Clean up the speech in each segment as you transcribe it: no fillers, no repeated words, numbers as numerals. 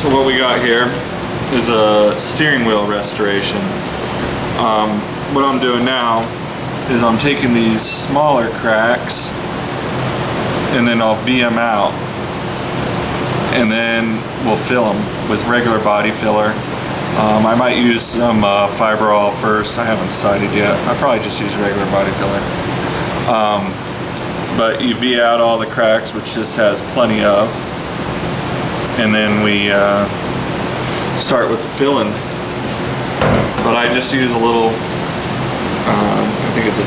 So what we got here is a steering wheel restoration. What I'm doing now is I'm taking these smaller cracks and then I'll V them out, and then we'll fill them with regular body filler. I might use some Fiberall first. I haven't decided yet. I'll probably just use regular body filler. But you V out all the cracks, which this has plenty of, and then we start with the filling. But I just use a little, I think it's a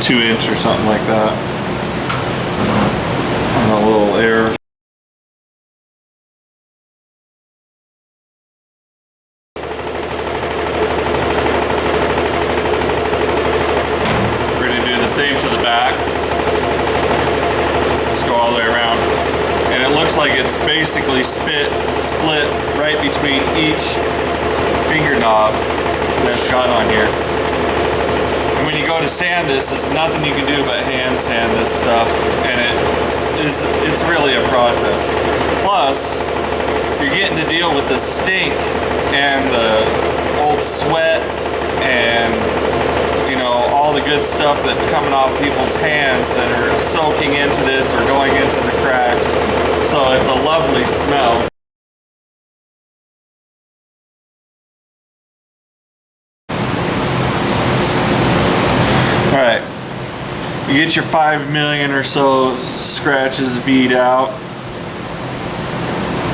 2-inch or something like that, on a little air. We're going to do the same to the back. Just go all the way around. And it looks like it's basically split right between each finger knob that's got on here. And when you go to sand this, there's nothing you can do but hand sand this stuff, and it's really a process. Plus, you're getting to deal with the stink and the old sweat and, you know, all the good stuff that's coming off people's hands that are soaking into this or going into the cracks. So it's a lovely smell. Alright, you get your 5 million or so scratches V'd out,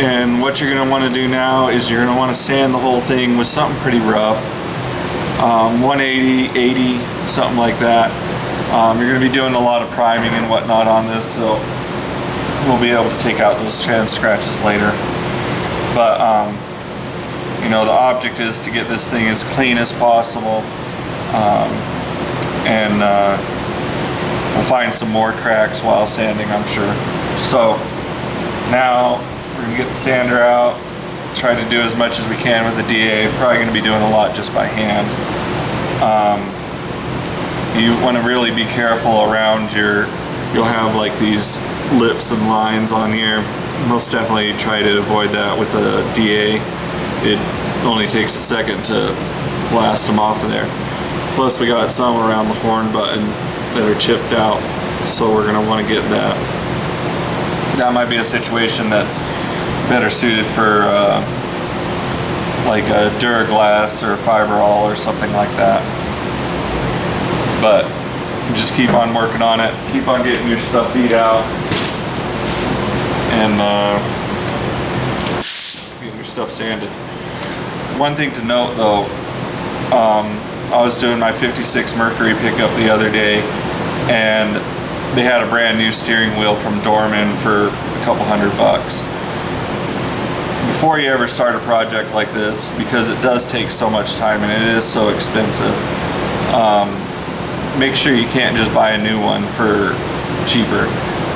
and what you're going to want to do now is you're going to want to sand the whole thing with something pretty rough, 180, 80, something like that. You're going to be doing a lot of priming and whatnot on this, so we'll be able to take out those sand scratches later. But you know, the object is to get this thing as clean as possible. And we'll find some more cracks while sanding, I'm sure. So now we're gonna get the sander out, try to do as much as we can with the DA. Probably gonna be doing a lot just by hand. You want to really be careful around you'll have like these lips and lines on here. Most definitely try to avoid that with the DA. It only takes a second to blast them off of there. Plus we got some around the horn button that are chipped out, so we're going to want to get that. That might be a situation that's better suited for like a Duraglass or Fiberall or something like that. But just keep on working on it, keep on getting your stuff beat out, and getting your stuff sanded. One thing to note though, I was doing my 56 Mercury pickup the other day, and they had a brand new steering wheel from Dorman for a couple $100. Before you ever start a project like this, because it does take so much time and it is so expensive, make sure you can't just buy a new one for cheaper.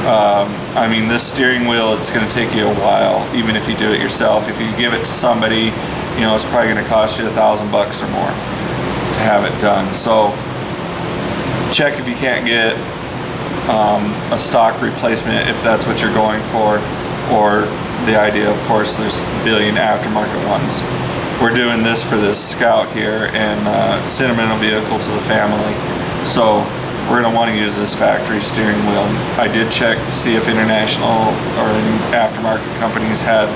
I mean, this steering wheel, it's going to take you a while, even if you do it yourself. If you give it to somebody, you know, it's probably going to cost you $1,000 or more to have it done. So check if you can't get a stock replacement if that's what you're going for, or the idea, of course, there's a billion aftermarket ones. We're doing this for this Scout here, and it's a sentimental vehicle to the family, so we're going to want to use this factory steering wheel. I did check to see if international or any aftermarket companies had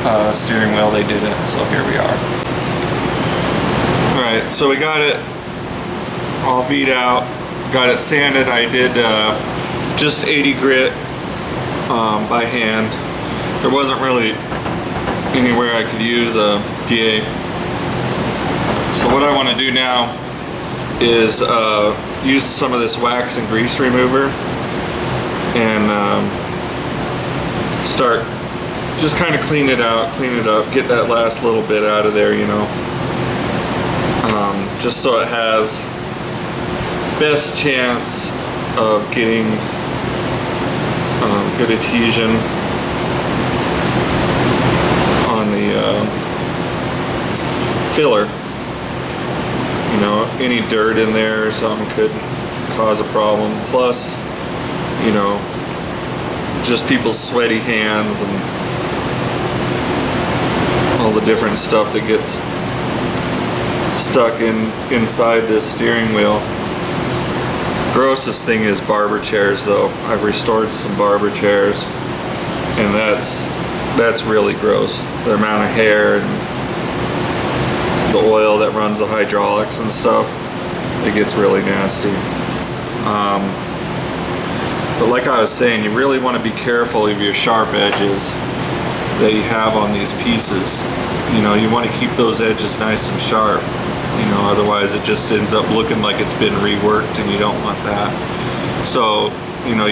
a steering wheel. They didn't, so here we are. Alright, so we got it all beat out, got it sanded. I did just 80 grit by hand. There wasn't really anywhere I could use a DA. So what I want to do now is use some of this wax and grease remover and start just kind of clean it out, clean it up, get that last little bit out of there, you know, just so it has best chance of getting good adhesion on the filler. You know, any dirt in there or something could cause a problem. Plus, you know, just people's sweaty hands and the different stuff that gets stuck inside this steering wheel. Grossest thing is barber chairs though. I've restored some barber chairs, and that's really gross. The amount of hair and the oil that runs the hydraulics and stuff, it gets really nasty. But like I was saying, you really want to be careful of your sharp edges that you have on these pieces. You know, you want to keep those edges nice and sharp. You know, otherwise it just ends up looking like it's been reworked, and you don't want that. So, you know,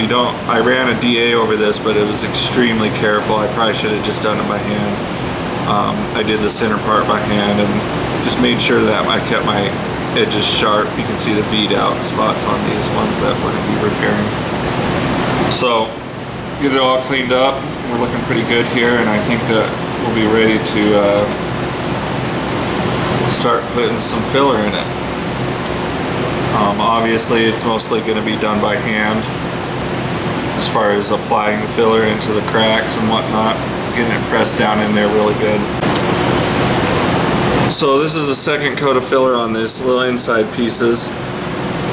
I ran a DA over this, but it was extremely careful. I probably should have just done it by hand. I did the center part by hand and just made sure that I kept my edges sharp. You can see the V'd out spots on these ones that we're going to be repairing. So, get it all cleaned up. We're looking pretty good here, and I think that we'll be ready to start putting some filler in it. Obviously, it's mostly going to be done by hand as far as applying the filler into the cracks and whatnot, getting it pressed down in there really good. So this is a second coat of filler on these little inside pieces.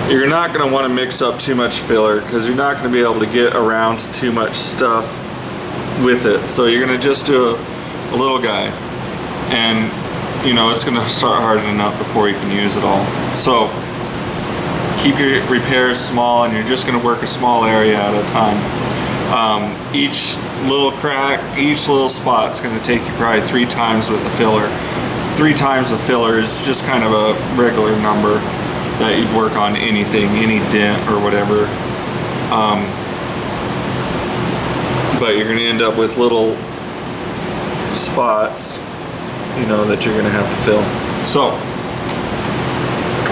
You're not going to want to mix up too much filler because you're not going to be able to get around to too much stuff with it. So you're going to just do a little guy, and you know it's going to start hardening up before you can use it all. So keep your repairs small, and you're just going to work a small area at a time. Each little crack, each little spot is going to take you probably 3 times with the filler. 3 times with filler is just kind of a regular number that you'd work on anything, any dent or whatever. But you're going to end up with little spots, you know, that you're going to have to fill. So,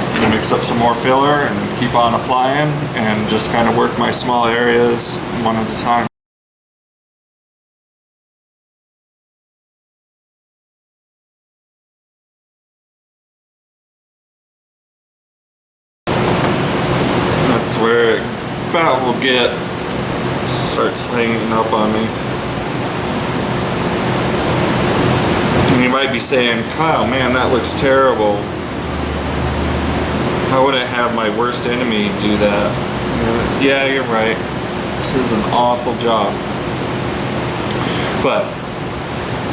I'm going to mix up some more filler and keep on applying and just kind of work my small areas one at a time. That's where it about will get, starts hanging up on me. And you might be saying, Kyle, man, that looks terrible. How would I have my worst enemy do that? Yeah, you're right. This is an awful job. But,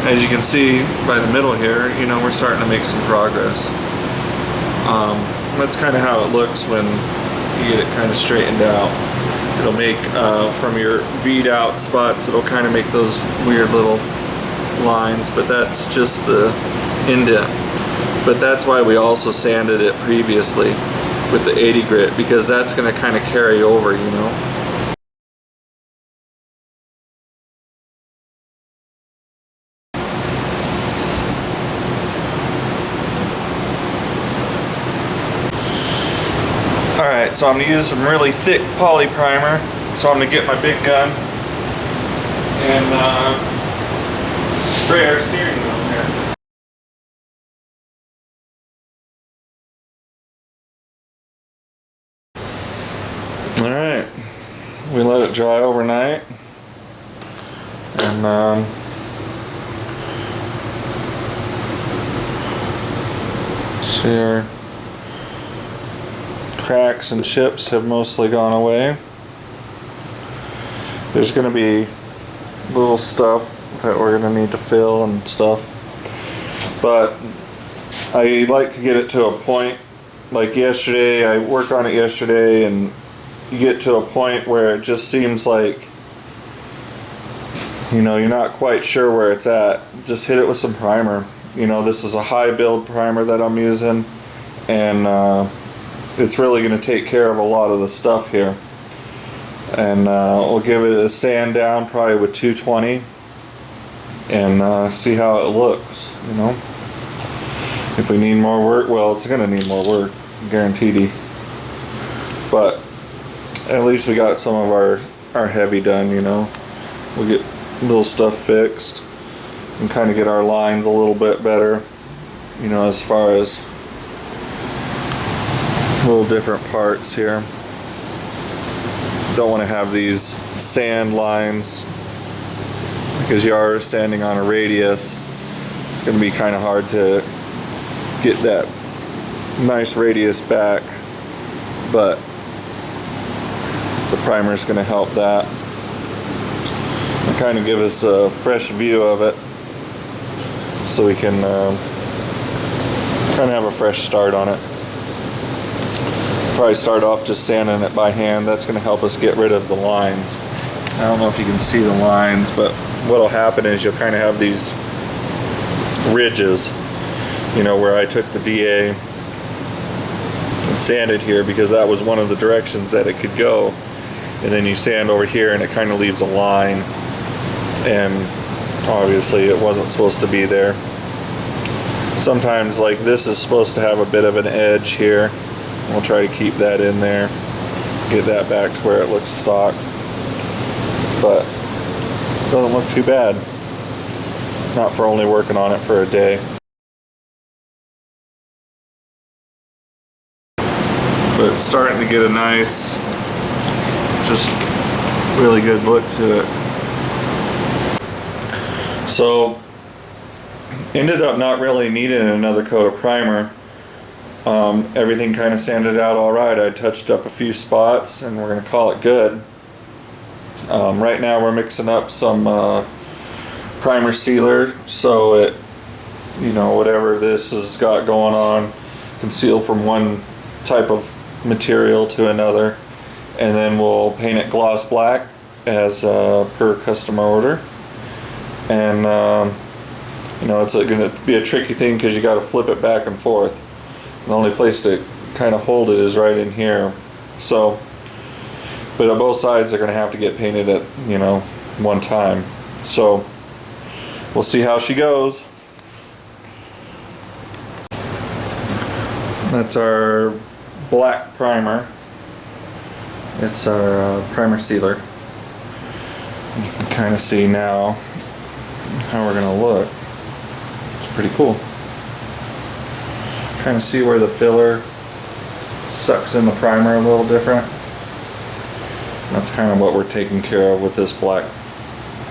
as you can see by the middle here, you know, we're starting to make some progress. That's kind of how it looks when you get it kind of straightened out. It'll make, from your V'd out spots, it'll kind of make those weird little lines, but that's just the indent. But that's why we also sanded it previously with the 80 grit, because that's going to kind of carry over, you know. Alright, so I'm going to use some really thick poly primer. So I'm going to get my big gun and spray our steering wheel here. Alright, we let it dry overnight, and see, our cracks and chips have mostly gone away. There's going to be little stuff that we're going to need to fill and stuff, but I like to get it to a point. Like yesterday, I worked on it yesterday, and you get to a point where it just seems like, you know, you're not quite sure where it's at. Just hit it with some primer. You know, this is a high build primer that I'm using, and it's really going to take care of a lot of the stuff here. And we'll give it a sand down probably with 220 and see how it looks, you know. If we need more work, well, it's going to need more work, guaranteed. But at least we got some of our heavy done, you know. We'll get little stuff fixed and kind of get our lines a little bit better, you know, as far as little different parts here. Don't want to have these sand lines because you are sanding on a radius, It's going to be kind of hard to get that nice radius back, but the primer is going to help that and kind of give us a fresh view of it, so we can kind of have a fresh start on it. Probably start off just sanding it by hand. That's going to help us get rid of the lines. I don't know if you can see the lines, but what will happen is you'll kind of have these ridges, you know, where I took the DA and sanded here because that was one of the directions that it could go, and then you sand over here and it kind of leaves a line, and obviously it wasn't supposed to be there. Sometimes like this is supposed to have a bit of an edge here. We'll try to keep that in there, get that back to where it looks stock, but it doesn't look too bad. Not for only working on it for a day. But it's starting to get a nice, just really good look to it. So, ended up not really needing another coat of primer. Everything kind of sanded out all right. I touched up a few spots and we're going to call it good. Right now we're mixing up some primer sealer, so it, you know, whatever this has got going on, conceal from one type of material to another, and then we'll paint it gloss black as per customer order. And you know, it's going to be a tricky thing because you got to flip it back and forth. The only place to kind of hold it is right in here. So, but on both sides they're going to have to get painted at, you know, one time. So we'll see how she goes. That's our black primer. It's our primer sealer. You can kind of see now how we're going to look. It's pretty cool. Kind of see where the filler sucks in the primer a little different. That's kind of what we're taking care of with this black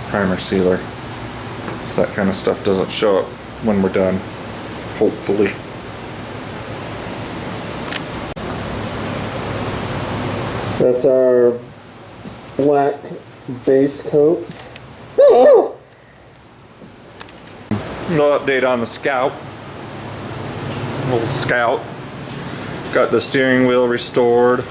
primer sealer. So that kind of stuff doesn't show up when we're done, hopefully. That's our black base coat. No update on the Scout. Old Scout. Got the steering wheel restored.